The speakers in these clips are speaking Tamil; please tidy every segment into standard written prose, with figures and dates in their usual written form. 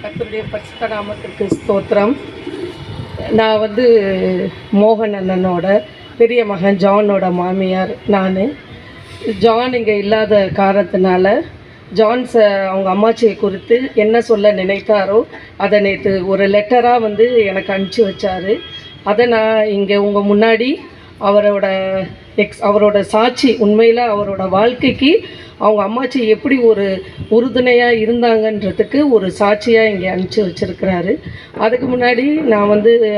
கர்த்தருடைய பரிசுத்த நாமத்திற்கு ஸ்தோத்திரம். நான் மோகன் அண்ணனோட பெரிய மகன் ஜானோட மாமியார். ஜான் இங்கே இல்லாத காரணத்தினால அவங்க அம்மாச்சியை குறித்து என்ன சொல்ல நினைத்தாரோ அதை நேற்று ஒரு லெட்டராக எனக்கு அனுப்பிச்சி வச்சார். அதை நான் இங்கே உங்கள் முன்னாடி அவரோட சாட்சி, உண்மையில் அவரோட வாழ்க்கைக்கு அவங்க அம்மாச்சி எப்படி ஒரு உறுதுணையாக இருந்தாங்கன்றதுக்கு ஒரு சாட்சியாக இங்கே அனுப்பிச்சி வச்சுருக்கிறாரு. அதுக்கு முன்னாடி நான்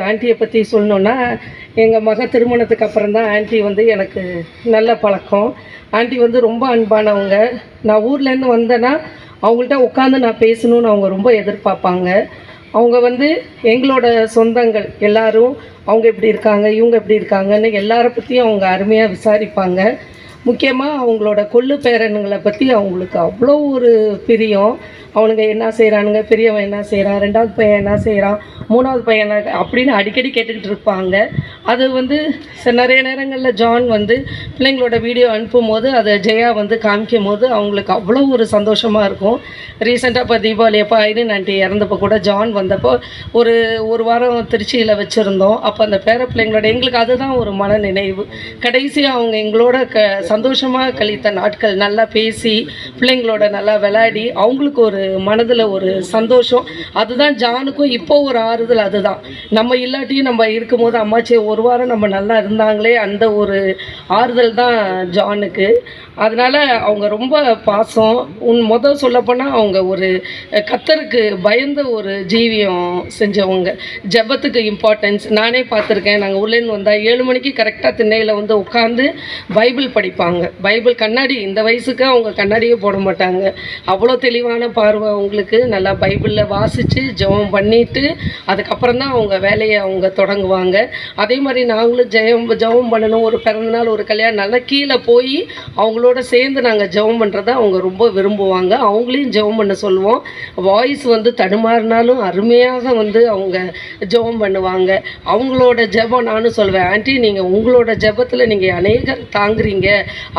ஆண்டியை பற்றி சொல்லணுன்னா, எங்கள் மக திருமணத்துக்கு அப்புறம் தான் ஆண்டி எனக்கு நல்ல பழக்கம். ஆண்டி ரொம்ப அன்பானவங்க. நான் ஊர்லேருந்து வந்தேன்னா அவங்கள்ட்ட உட்காந்து நான் பேசணுன்னு அவங்க ரொம்ப எதிர்பார்ப்பாங்க. அவங்க எங்களோட சொந்தங்கள் எல்லாரும் அவங்க எப்படி இருக்காங்க, இவங்க எப்படி இருக்காங்கன்னு எல்லாரை பற்றியும் அவங்க அருமையாக விசாரிப்பாங்க. முக்கியமாக அவங்களோட கொள்ளு பேரனுங்களை பற்றி அவங்களுக்கு அவ்வளோ ஒரு பிரியம். அவனுங்க என்ன செய்கிறானுங்க, பெரியவன் என்ன செய்கிறான், ரெண்டாவது பையன் என்ன செய்கிறான், மூணாவது பையன் அப்படின்னு அடிக்கடி கேட்டுக்கிட்டு இருப்பாங்க. அது நிறைய நேரங்களில் ஜான் பிள்ளைங்களோட வீடியோ அனுப்பும் போது அதை ஜெயா காமிக்கும் போது அவங்களுக்கு அவ்வளோ ஒரு சந்தோஷமாக இருக்கும். ரீசெண்டாக இப்போ தீபாவளி அப்போ ஐரன் ஆண்டி இறந்தப்போ கூட ஜான் வந்தப்போ ஒரு வாரம் திருச்சியில் வச்சுருந்தோம். அப்போ அந்த பேர பிள்ளைங்களோட எங்களுக்கு அதுதான் ஒரு மன நினைவு. கடைசியாக அவங்க எங்களோட சந்தோஷமாக கழித்த நாட்கள், நல்லா பேசி பிள்ளைங்களோட நல்லா விளையாடி அவங்களுக்கு ஒரு மனதில் ஒரு சந்தோஷம். அதுதான் ஜானுக்கும் இப்போ ஒரு ஆறுதல். அதுதான் நம்ம இல்லாட்டியும் நம்ம இருக்கும்போது அம்மாச்சி ஒரு வாரம் நம்ம நல்லா இருந்தாங்களே, அந்த ஒரு ஆறுதல் தான் ஜானுக்கு. அதனால் அவங்க ரொம்ப பாசம். முதல் சொல்லப்போனால் அவங்க ஒரு கர்த்தருக்கு பயந்த ஒரு ஜீவியம் செஞ்சவங்க. ஜெபத்துக்கு இம்பார்ட்டன்ஸ் நானே பார்த்துருக்கேன். நாங்கள் உள்ளேருந்து வந்தால் 7 மணிக்கு கரெக்டாக திண்ணையில் உட்காந்து பைபிள் படிப்பாங்க. பைபிள் கண்ணாடி, இந்த வயசுக்கு அவங்க கண்ணாடியே போட மாட்டாங்க. அவ்வளோ தெளிவான பார்வை அவங்களுக்கு. நல்லா பைபிளில் வாசித்து ஜெபம் பண்ணிவிட்டு அதுக்கப்புறம் தான் அவங்க வேலையை அவங்க தொடங்குவாங்க. அதே மாதிரி நாங்களும் ஜெபம் பண்ணணும். ஒரு பிறந்தநாள், ஒரு கல்யாணம், நல்லா கீழே போய் அவங்களோட சேர்ந்து நாங்கள் ஜெபம் பண்ணுறத அவங்க ரொம்ப விரும்புவாங்க. அவங்களையும் ஜெபம் பண்ண சொல்லுவோம். வாய்ஸ் தடுமாறினாலும் அருமையாக அவங்க ஜெபம் பண்ணுவாங்க. அவங்களோட ஜெபம் நானும் சொல்வேன், ஆண்டி நீங்கள் உங்களோட ஜெபத்தில் நீங்கள் அநேகர் தாங்குறீங்க,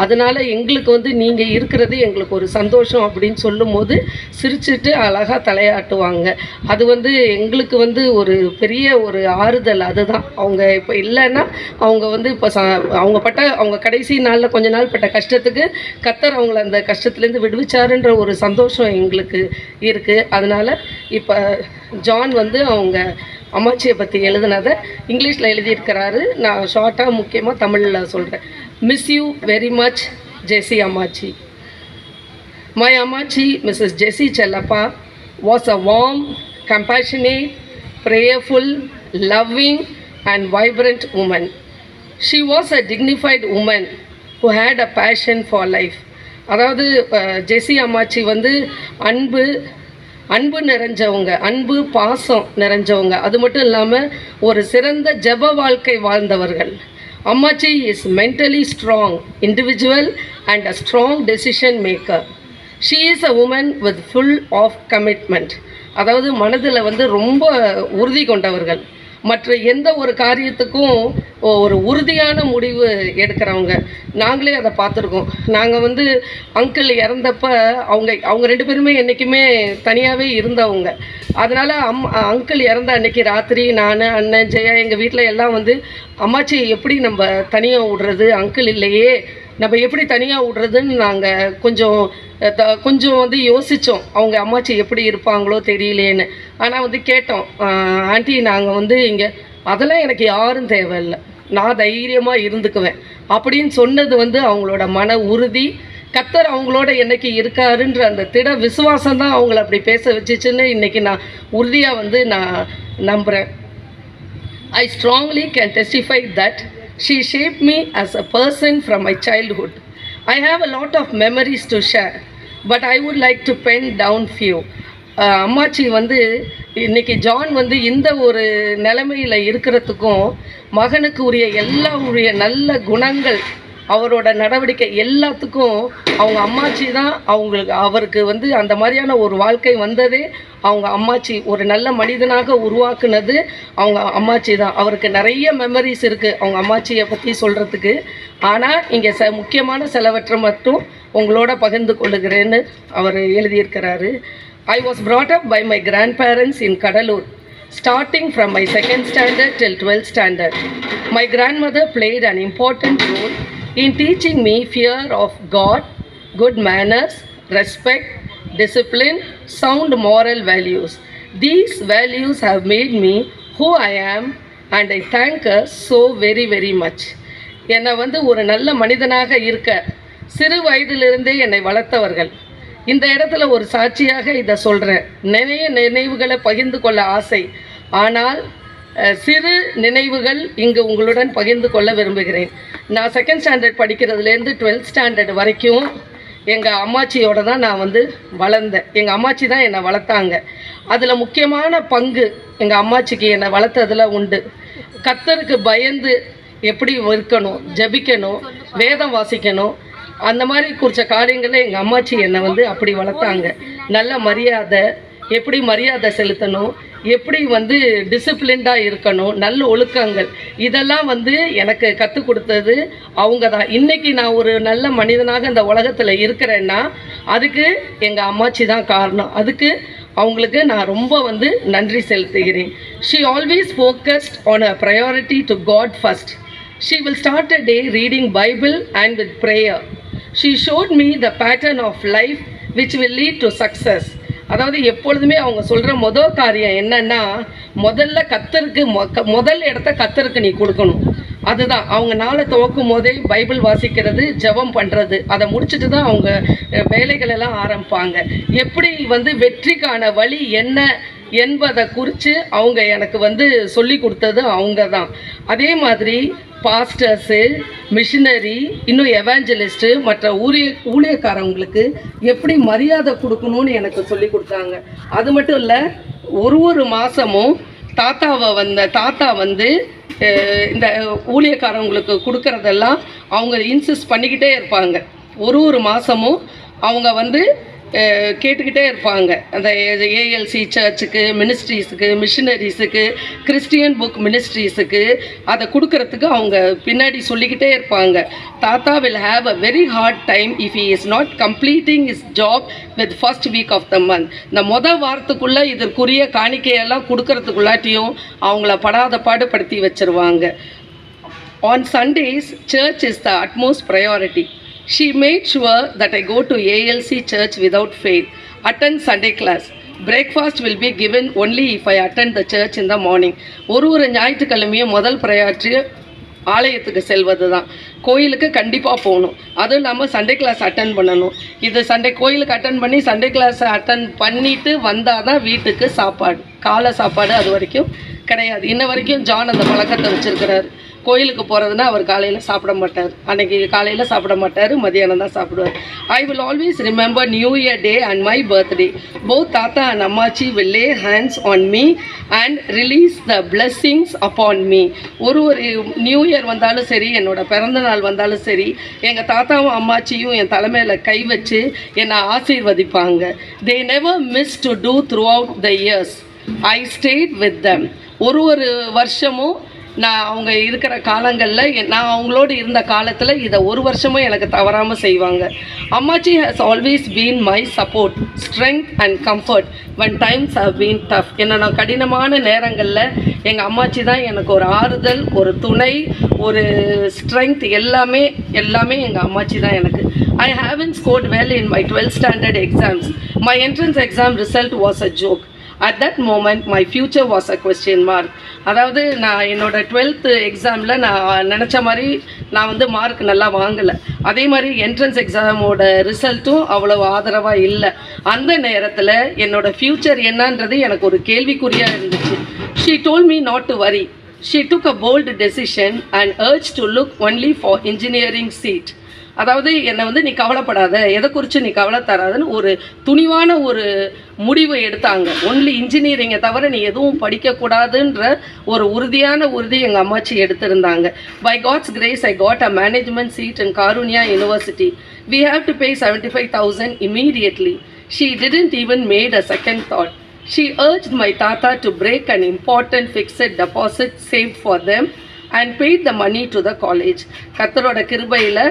அதனால் எங்களுக்கு நீங்கள் இருக்கிறது எங்களுக்கு ஒரு சந்தோஷம் அப்படின்னு சொல்லும்போது சிரிச்சுட்டு அழகாக தலையாட்டுவாங்க. அது எங்களுக்கு ஒரு பெரிய ஒரு ஆறுதல். அதுதான் அவங்க இப்போ இல்லைன்னா அவங்க இப்போ அவங்க கடைசி நாளில் கொஞ்ச நாள் பட்ட கஷ்டத்துக்கு கர்த்தர் அவங்கள அந்த கஷ்டத்துலேருந்து விடுவிச்சாருன்ற ஒரு சந்தோஷம் எங்களுக்கு இருக்குது. அதனால் இப்போ ஜான் அவங்க அம்மாச்சியை பற்றி எழுதுனதை இங்கிலீஷில் எழுதியிருக்கிறாரு. நான் ஷார்ட்டாக முக்கியமாக தமிழில் சொல்கிறேன். Miss you very much Jessie ammachi. My ammachi Mrs Jessie Chellappa was a warm, compassionate, prayerful, loving and vibrant woman. She was a dignified woman who had a passion for life. அதாவது ஜெசி அம்மாச்சி அன்பு நிறைஞ்சவங்க, அன்பு பாசம் நிறைஞ்சவங்க. அது மட்டும் இல்லாமல் ஒரு சிறந்த ஜெப வாழ்க்கை வாழ்ந்தவர்கள். அம்மாச்சி is mentally strong individual and a strong decision maker. She is a woman with full of commitment. அதாவது மனதில் ரொம்ப உறுதி கொண்டவர்கள். மற்ற எந்த ஒரு காரியத்துக்கும் ஒரு உறுதியான முடிவு எடுக்கிறவங்க. நாங்களே அதை பார்த்துருக்கோம். நாங்கள் அங்கிள் இறந்தப்போ அவங்க 2 பேருமே என்றைக்குமே தனியாகவே இருந்தவங்க. அதனால் அங்கிள் இறந்த அன்னைக்கு ராத்திரி நான், அண்ணன், ஜெயா எங்கள் வீட்டில் எல்லாம் அம்மாச்சி எப்படி நம்ம தனியாக விடுறது, அங்கிள் இல்லையே நம்ம எப்படி தனியாக விடுறதுன்னு நாங்கள் கொஞ்சம் யோசித்தோம். அவங்க அம்மாச்சி எப்படி இருப்பாங்களோ தெரியலேன்னு. ஆனால் கேட்டோம், ஆண்டி நாங்கள் இங்கே அதெல்லாம் எனக்கு யாரும் தேவையில்லை, நான் தைரியமாக இருந்துக்குவேன் அப்படின்னு சொன்னது அவங்களோட மன உறுதி. கர்த்தர் அவங்களோட என்னைக்கு இருக்காருன்ற அந்த திட விசுவாசம் தான் அவங்கள அப்படி பேச வச்சிச்சுன்னு இன்றைக்கி நான் உறுதியாக நான் நம்புகிறேன். I strongly can testify that she shaped me as a person from my childhood. I have a lot of memories to share, but I would like to pen down few. அம்மாச்சி இன்றைக்கி ஜான் இந்த ஒரு நிலைமையில் இருக்கிறதுக்கும் மகனுக்கு உரிய நல்ல குணங்கள், அவரோட நடவடிக்கை எல்லாத்துக்கும் அவங்க அம்மாச்சி தான் அவருக்கு அந்த மாதிரியான ஒரு வாழ்க்கை வந்ததே அவங்க அம்மாச்சி. ஒரு நல்ல மனிதனாக உருவாக்குனது அவங்க அம்மாச்சி தான். அவருக்கு நிறைய மெமரிஸ் இருக்குது அவங்க அம்மாச்சியை பற்றி சொல்கிறதுக்கு. ஆனால் இங்கே முக்கியமான சிலவற்றை மட்டும் உங்களோட பகிர்ந்து கொள்ளுகிறேன்னு அவர் எழுதியிருக்கிறாரு. I was brought up by my grandparents in Kadalur, starting from my 2nd standard till 12th standard. My grandmother played an important role in teaching me fear of God, good manners, respect, discipline, sound moral values. These values have made me who I am, and I thank her so very very much. என்னை ஒரு நல்ல மனிதனாக இருக்க சிறு வயதிலிருந்தே என்னை வளர்த்தவர்கள். இந்த இடத்துல ஒரு சாட்சியாக இதை சொல்கிறேன். நிறைய நினைவுகளை பகிர்ந்து கொள்ள ஆசை, ஆனால் சிறு நினைவுகள் இங்கு உங்களுடன் பகிர்ந்து கொள்ள விரும்புகிறேன். நான் 2nd ஸ்டாண்டர்ட் படிக்கிறதுலேருந்து 12th ஸ்டாண்டர்ட் வரைக்கும் எங்கள் அம்மாச்சியோடு தான் நான் வளர்ந்தேன். எங்கள் அம்மாச்சி தான் என்னை வளர்த்தாங்க. அதில் முக்கியமான பங்கு எங்கள் அம்மாச்சிக்கு என்னை வளர்த்ததில் உண்டு. கர்த்தருக்கு பயந்து எப்படி இருக்கணும், ஜபிக்கணும், வேதம் வாசிக்கணும், அந்த மாதிரி குறித்த காரியங்களை எங்கள் அம்மாச்சி என்னை அப்படி வளர்த்தாங்க. நல்ல மரியாதை, எப்படி மரியாதை செலுத்தணும், எப்படி டிசிப்ளின்டாக இருக்கணும், நல்ல ஒழுக்கங்கள், இதெல்லாம் எனக்கு கற்றுக் கொடுத்தது அவங்க தான். இன்றைக்கி நான் ஒரு நல்ல மனிதனாக இந்த உலகத்தில் இருக்கிறேன்னா அதுக்கு எங்கள் அம்மாச்சி தான் காரணம். அதுக்கு அவங்களுக்கு நான் ரொம்ப நன்றி செலுத்துகிறேன். She always focused on a priority to God first. She will start a day reading Bible and with prayer. She showed me the pattern of life which will lead to success. அதாவது எப்பொழுதுமே அவங்க சொல்கிற முதல் காரியம் என்னன்னா, முதல்ல கர்த்தருக்கு முதல் இடத்த கர்த்தருக்கு நீ கொடுக்கணும். அதுதான் அவங்க நாளை துவக்கும் போதே பைபிள் வாசிக்கிறது, ஜெபம் பண்ணுறது, அதை முடிச்சுட்டு தான் அவங்க வேலைகளெல்லாம் ஆரம்பிப்பாங்க. எப்படி வெற்றிக்கான வழி என்ன என்பதை குறித்து அவங்க எனக்கு சொல்லி கொடுத்தது அவங்க தான். அதே மாதிரி பாஸ்டர்ஸு, மிஷினரி, இன்னும் எவாஞ்சலிஸ்ட்டு, மற்ற ஊழியக்காரங்களுக்கு எப்படி மரியாதை கொடுக்கணும்னு எனக்கு சொல்லி கொடுத்தாங்க. அது மட்டும் இல்லை, ஒரு மாதமும் தாத்தா இந்த ஊழியக்காரங்களுக்கு கொடுக்கறதெல்லாம் அவங்க இன்சிஸ்ட் பண்ணிக்கிட்டே இருப்பாங்க. ஒரு மாதமும் அவங்க கேட்டுக்கிட்டே இருப்பாங்க. அந்த ஏஎல்சி சர்ச்சுக்கு, மினிஸ்ட்ரீஸுக்கு, மிஷினரிஸுக்கு, கிறிஸ்டியன் புக் மினிஸ்ட்ரீஸுக்கு அதை கொடுக்கறதுக்கு அவங்க பின்னாடி சொல்லிக்கிட்டே இருப்பாங்க. தாத்தா will have a very hard time if he is not completing is job with first week of the month. இந்த வாரத்துக்குள்ளே இதற்குரிய காணிக்கையெல்லாம் கொடுக்கறதுக்குள்ளாட்டியும் அவங்கள படாத பாடுபடுத்தி வச்சுருவாங்க. On Sundays church is the utmost priority. She made sure that I go to ALC church without fail, attend Sunday class. Breakfast will be given only if I attend the church in the morning. ஒரு ஞாயிற்றுக்கிழமையும் முதல் ப்ரையாரிட்டி ஆலயத்துக்கு செல்வது தான். கோயிலுக்கு கண்டிப்பாக போகணும். அதுவும் இல்லாமல் சண்டே கிளாஸ் அட்டன் பண்ணணும். இது கோயிலுக்கு அட்டன் பண்ணி சண்டே கிளாஸ் அட்டன் பண்ணிவிட்டு வந்தால் தான் வீட்டுக்கு சாப்பாடு, காலை சாப்பாடு அது வரைக்கும் கிடையாது. இன்ன வரைக்கும் ஜான் அந்த பழக்கத்தை வச்சுருக்கிறாரு. கோயிலுக்கு போகிறதுனா அவர் காலையில் சாப்பிட மாட்டார். அன்றைக்கி காலையில் சாப்பிட மாட்டார், மதியானம் தான் சாப்பிடுவார். I will always remember new year day and my birthday. Both தாத்தா அண்ட் அம்மாச்சி will Leh hands on me and release the blessings upon me. ஒரு நியூ இயர் வந்தாலும் சரி, என்னோடய பிறந்த நாள் வந்தாலும் சரி, எங்கள் தாத்தாவும் அம்மாச்சியும் என் தலைமையில் கை வச்சு என்னை ஆசீர்வதிப்பாங்க. They never miss to do throughout the years. I stayed with them. ஒரு வருஷமும் நான் அவங்க இருக்கிற காலங்களில், நான் அவங்களோடு இருந்த காலத்தில் இதை ஒரு வருஷமும் எனக்கு தவறாமல் செய்வாங்க. அம்மாச்சி has always been my support, strength and comfort when times have been tough. என்னோட கடினமான நேரங்களில் எங்கள் அம்மாச்சி தான் எனக்கு ஒரு ஆறுதல், ஒரு துணை, ஒரு ஸ்ட்ரென்த், எல்லாமே எங்கள் அம்மாச்சி தான் எனக்கு. I haven't scored well in my 12th standard exams. My entrance exam result was a joke. At that moment my future was a question mark. அதாவது நான் என்னோட 12th எக்ஸாமில் நான் நினச்ச மாதிரி நான் மார்க் நல்லா வாங்கலை. அதே மாதிரி என்ட்ரன்ஸ் எக்ஸாமோட ரிசல்ட்டும் அவ்வளோ ஆதரவாக இல்லை. அந்த நேரத்தில் என்னோட ஃப்யூச்சர் என்னன்றது எனக்கு ஒரு கேள்விக்குறியாக இருந்துச்சு. She told me not to worry. She took a bold decision and urged to look only for engineering seat. அதாவது என்னை நீ கவலைப்படாத, எதை குறித்து நீ கவலை தராதுன்னு ஒரு துணிவான ஒரு முடிவை எடுத்தாங்க. ஒன்லி இன்ஜினியரிங்கை தவிர நீ எதுவும் படிக்கக்கூடாதுன்ற ஒரு உறுதி எங்கள் அம்மாச்சி எடுத்திருந்தாங்க. By God's grace I got a management seat in Karunya university. We have to pay 75,000 immediately. She didn't even made a second thought. She urged my tata to break an important fixed deposit saved for them and paid the money to the college. கர்த்தரோட கிருபையில்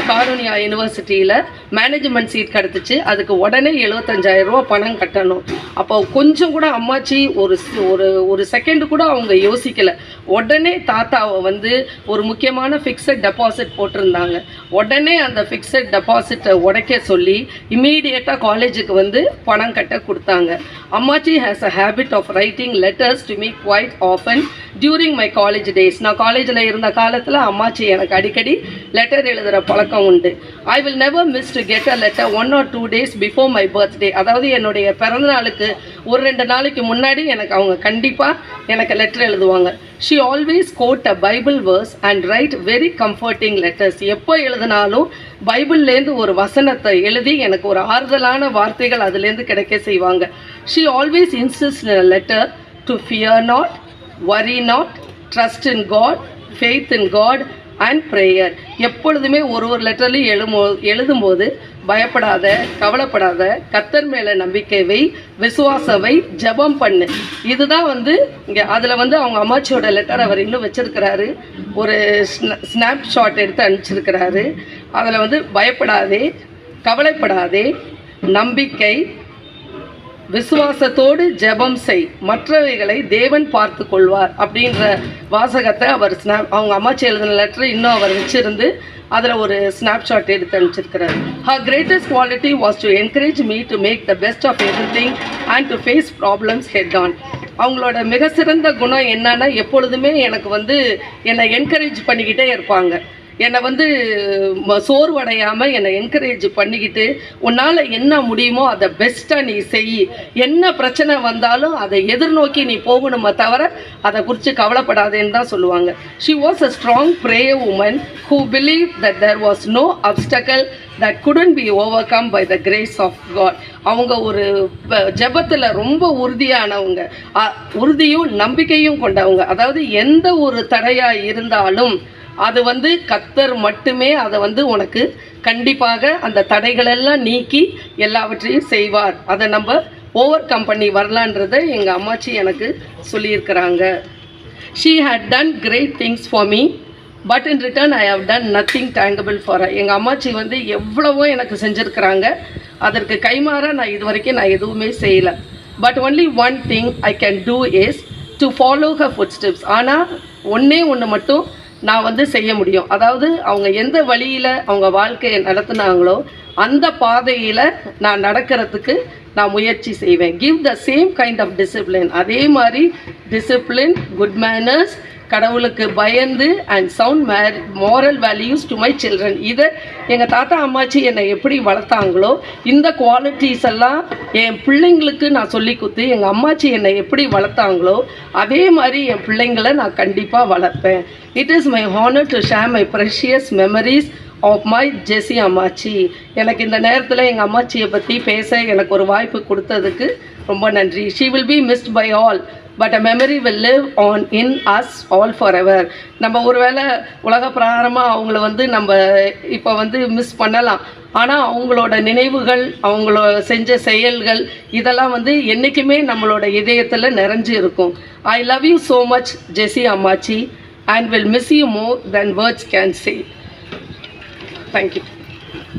காருண்யா யூனிவர்சிட்டியில் மேனேஜ்மெண்ட் சீட் கிடச்சிச்சு. அதுக்கு உடனே 75,000 ரூபா பணம் கட்டணும். அப்போ கொஞ்சம் கூட அம்மாச்சி ஒரு ஒரு ஒரு செகண்டு கூட அவங்க யோசிக்கலை. உடனே தாத்தாவை வந்து ஒரு முக்கியமான ஃபிக்ஸட் டெபாசிட் போட்டிருந்தாங்க. உடனே அந்த ஃபிக்ஸட் டெபாசிட்டை உடைக்க சொல்லி இமீடியட்டாக காலேஜுக்கு வந்து பணம் கட்ட கொடுத்தாங்க. அம்மாச்சி has a habit of writing letters to me quite often during my college days. நான் காலேஜில் இருந்த காலத்தில் அம்மாச்சி எனக்கு அடிக்கடி லெட்டர் எழுதுகிற பழக்கம் உண்டு. I will never miss to get a letter 1 or 2 days before my birthday. அதாவது என்னுடைய பிறந்த நாளுக்கு ஒரு 2 நாளைக்கு முன்னாடி எனக்கு அவங்க கண்டிப்பாக எனக்கு லெட்டர் எழுதுவாங்க. She always quote a Bible verse and write very comforting letters. எப்போ எழுதினாலும் பைபிள்லேருந்து ஒரு வசனத்தை எழுதி எனக்கு ஒரு ஆறுதலான வார்த்தைகள் அதுலேருந்து கிடைக்க செய்வாங்க. She always insist in a letter to fear not, worry not, trust in God, faith in God and prayer. எப்பொழுதுமே ஒரு லெட்டர்லையும் எழுதும்போது பயப்படாத, கவலைப்படாத, கர்த்தர் மேலே நம்பிக்கை வை, விசுவாசவை, ஜெபம் பண்ணு. இதுதான் வந்து இங்கே அதில் வந்து அவங்க அம்மாச்சியோட லெட்டர் அவர் இன்னும் வச்சிருக்கிறாரு. ஒரு ஸ்னாப் ஷாட் எடுத்து அனுப்பிச்சிருக்கிறாரு. அதில் வந்து பயப்படாதே, கவலைப்படாதே, நம்பிக்கை, விசுவாசத்தோடு ஜெபம் செய், மற்றவைகளை தேவன் பார்த்து கொள்வார் அப்படின்ற வாசகத்தை அவர் அவங்க அம்மாச்சி எழுதின லெட்டரை இன்னும் அவர் வச்சிருந்து அதில் ஒரு ஸ்னாப்ஷாட் எடுத்து அனுப்பிச்சிருக்கிறார். Her greatest quality was to encourage me to make the best of everything and to face problems head on. அவங்களோட மிக சிறந்த குணம் என்னன்னா, எப்பொழுதுமே எனக்கு வந்து என்னை என்கரேஜ் பண்ணிக்கிட்டே இருப்பாங்க. என்னை வந்து சோர்வடையாமல் என்னை என்கரேஜ் பண்ணிக்கிட்டு, உன்னால் என்ன முடியுமோ அதை பெஸ்ட்டாக நீ செய், என்ன பிரச்சனை வந்தாலும் அதை எதிர்நோக்கி நீ போகணுமே தவிர அதை குறித்து கவலைப்படாதேன்னு தான் சொல்லுவாங்க. She was a strong prayer woman who believe that there was no obstacle that couldn't be overcome by the grace of God. அவங்க ஒரு ஜெபத்தில் ரொம்ப உறுதியானவங்க, உறுதியும் நம்பிக்கையும் கொண்டவங்க. அதாவது எந்த ஒரு தடையாக இருந்தாலும் அது வந்து கர்த்தர் மட்டுமே அதை வந்து உனக்கு கண்டிப்பாக அந்த தடைகளெல்லாம் நீக்கி எல்லாவற்றையும் செய்வார். அதை நம்ம ஓவர் கம் பண்ணி வரலான்றதை எங்கள் அம்மாச்சி எனக்கு சொல்லியிருக்கிறாங்க. She had done great things for me but in return I have done nothing tangible for her. எங்கள் அம்மாச்சி வந்து எவ்வளவோ எனக்கு செஞ்சுருக்கிறாங்க. அதற்கு கைமாற நான் இது வரைக்கும் நான் எதுவுமே செய்யலை. But only one thing I can do is to follow her food steps. ஆனால் ஒன்று மட்டும் நான் வந்து செய்ய முடியும். அதாவது அவங்க எந்த வழியில் அவங்க வாழ்க்கையை நடத்துனாங்களோ அந்த பாதையில் நான் நடக்கிறதுக்கு நான் முயற்சி செய்வேன். Give the same kind of discipline. அதே மாதிரி டிசிப்ளின், குட் மேனர்ஸ், கடவுளுக்கு பயந்து and sound moral values to my children. இதை எங்கள் தாத்தா அம்மாச்சி என்னை எப்படி வளர்த்தாங்களோ இந்த குவாலிட்டிஸ் எல்லாம் என் பிள்ளைங்களுக்கு நான் சொல்லி கொடுத்து, எங்கள் அம்மாச்சி என்னை எப்படி வளர்த்தாங்களோ அதே மாதிரி என் பிள்ளைங்களை நான் கண்டிப்பாக வளர்ப்பேன். It is my honour to share my precious memories of my Jessie ammachi. எனக்கு இந்த நேரத்தில் எங்கள் அம்மாச்சியை பற்றி பேச எனக்கு ஒரு வாய்ப்பு கொடுத்ததுக்கு ரொம்ப நன்றி. She will be missed by all but a memory will live on in us all forever. நம்ம ஒருவேளை உலக பிரகாரமாக அவங்கள வந்து நம்ம இப்போ வந்து மிஸ் பண்ணலாம். ஆனால் அவங்களோட நினைவுகள், அவங்களோட செஞ்ச செயல்கள் இதெல்லாம் வந்து என்றைக்குமே நம்மளோட இதயத்தில் நிறைஞ்சு இருக்கும். I love you so much Jessie ammachi and will miss you more than words can say. Thank you.